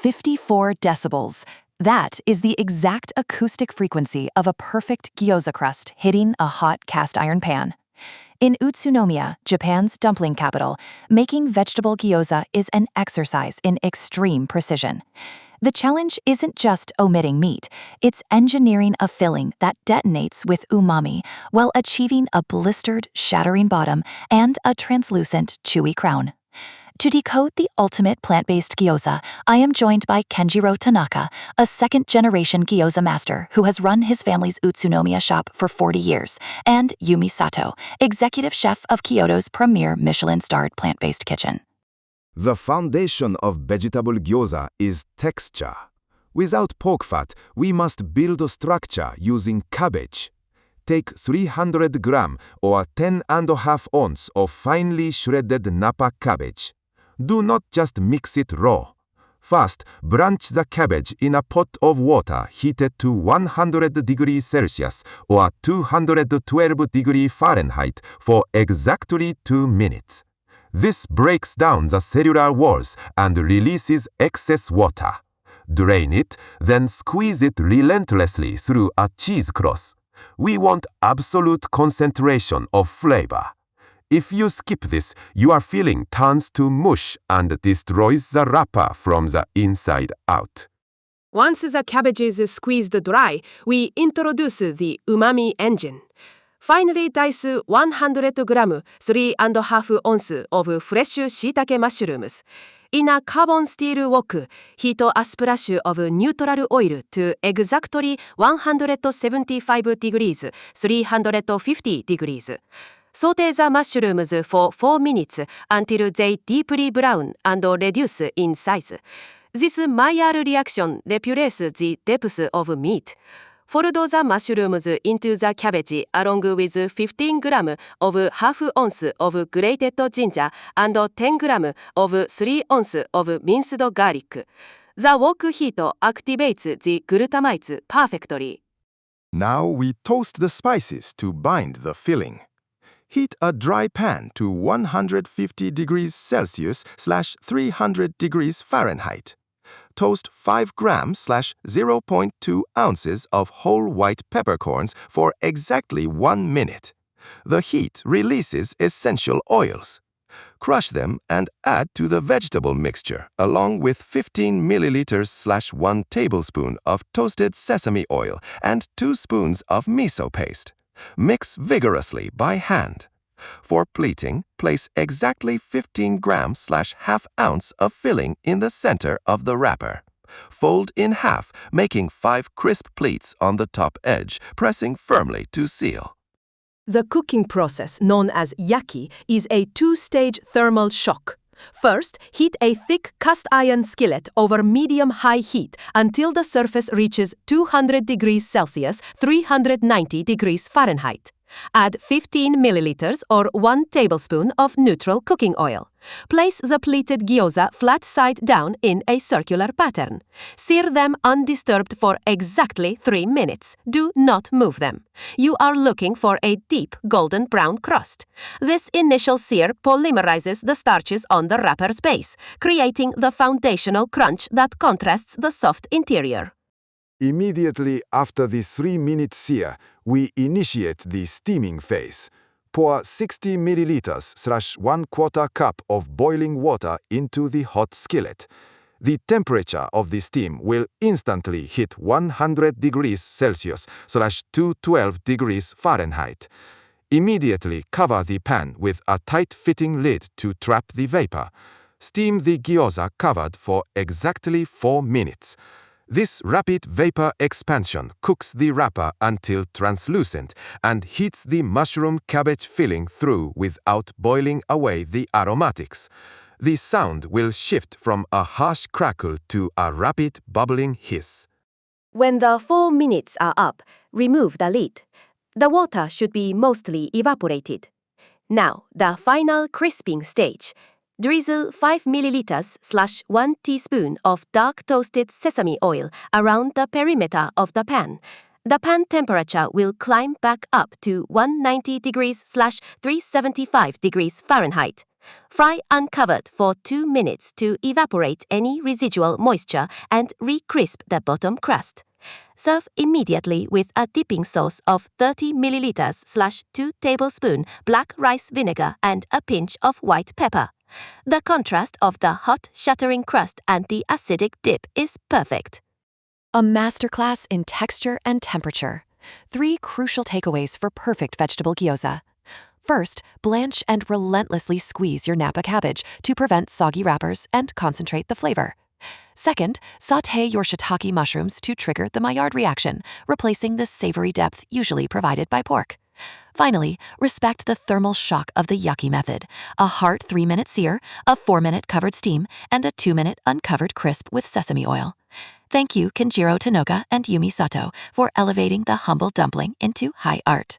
54 decibels. That is the exact acoustic frequency of a perfect gyoza crust hitting a hot cast iron pan. In Utsunomiya, Japan's dumpling capital, making vegetable gyoza is an exercise in extreme precision. The challenge isn't just omitting meat, it's engineering a filling that detonates with umami while achieving a blistered, shattering bottom and a translucent, chewy crown. To decode the ultimate plant-based gyoza, I am joined by Kenjiro Tanaka, a second-generation gyoza master who has run his family's Utsunomiya shop for 40 years, and Yumi Sato, executive chef of Kyoto's premier Michelin-starred plant-based kitchen. The foundation of vegetable gyoza is texture. Without pork fat, we must build a structure using cabbage. Take 300 gram or 10.5 ounce of finely shredded Napa cabbage. Do not just mix it raw. First, blanch the cabbage in a pot of water heated to 100 degrees Celsius or 212 degrees Fahrenheit for exactly 2 minutes. This breaks down the cellular walls and releases excess water. Drain it, then squeeze it relentlessly through a cheesecloth. We want absolute concentration of flavor. If you skip this, your filling turns to mush and destroys the wrapper from the inside out. Once the cabbage is squeezed dry, we introduce the umami engine. Finally, dice 100 gram, 3.5 ounce of fresh shiitake mushrooms. In a carbon steel wok, heat a splash of neutral oil to exactly 175 degrees, 350 degrees. Saute the mushrooms for 4 minutes until they deeply brown and reduce in size. This Maillard reaction replaces the depth of meat. Fold the mushrooms into the cabbage along with 15 gram of half ounce of grated ginger and 10 gram of 3 ounce of minced garlic. The wok heat activates the glutamites perfectly. Now we toast the spices to bind the filling. Heat a dry pan to 150 degrees Celsius / 300 degrees Fahrenheit. Toast 5 grams / 0.2 ounces of whole white peppercorns for exactly 1 minute. The heat releases essential oils. Crush them and add to the vegetable mixture along with 15 milliliters / 1 tablespoon of toasted sesame oil and 2 spoons of miso paste. Mix vigorously by hand. For pleating, place exactly 15 grams / half ounce of filling in the center of the wrapper. Fold in half, making 5 crisp pleats on the top edge, pressing firmly to seal. The cooking process, known as yaki, is a 2-stage thermal shock. First, heat a thick cast iron skillet over medium-high heat until the surface reaches 200 degrees Celsius, 390 degrees Fahrenheit. Add 15 milliliters or 1 tablespoon of neutral cooking oil. Place the pleated gyoza flat side down in a circular pattern. Sear them undisturbed for exactly 3 minutes. Do not move them. You are looking for a deep golden brown crust. This initial sear polymerizes the starches on the wrapper's base, creating the foundational crunch that contrasts the soft interior. Immediately after the 3-minute sear, we initiate the steaming phase. Pour 60 milliliters / 1/4 cup of boiling water into the hot skillet. The temperature of the steam will instantly hit 100 degrees Celsius / 212 degrees Fahrenheit. Immediately cover the pan with a tight-fitting lid to trap the vapor. Steam the gyoza covered for exactly 4 minutes. This rapid vapor expansion cooks the wrapper until translucent and heats the mushroom cabbage filling through without boiling away the aromatics. The sound will shift from a harsh crackle to a rapid bubbling hiss. When the 4 minutes are up, remove the lid. The water should be mostly evaporated. Now, the final crisping stage. Drizzle 5 milliliters / 1 teaspoon of dark toasted sesame oil around the perimeter of the pan. The pan temperature will climb back up to 190 degrees / 375 degrees Fahrenheit. Fry uncovered for 2 minutes to evaporate any residual moisture and re-crisp the bottom crust. Serve immediately with a dipping sauce of 30 milliliters / 2 tablespoons black rice vinegar and a pinch of white pepper. The contrast of the hot shattering crust and the acidic dip is perfect. A masterclass in texture and temperature. 3 crucial takeaways for perfect vegetable gyoza. First, blanch and relentlessly squeeze your Napa cabbage to prevent soggy wrappers and concentrate the flavor. Second, sauté your shiitake mushrooms to trigger the Maillard reaction, replacing the savory depth usually provided by pork. Finally, respect the thermal shock of the yaki method, a heart 3-minute sear, a 4-minute covered steam, and a 2-minute uncovered crisp with sesame oil. Thank you, Kenjiro Tanoka and Yumi Sato, for elevating the humble dumpling into high art.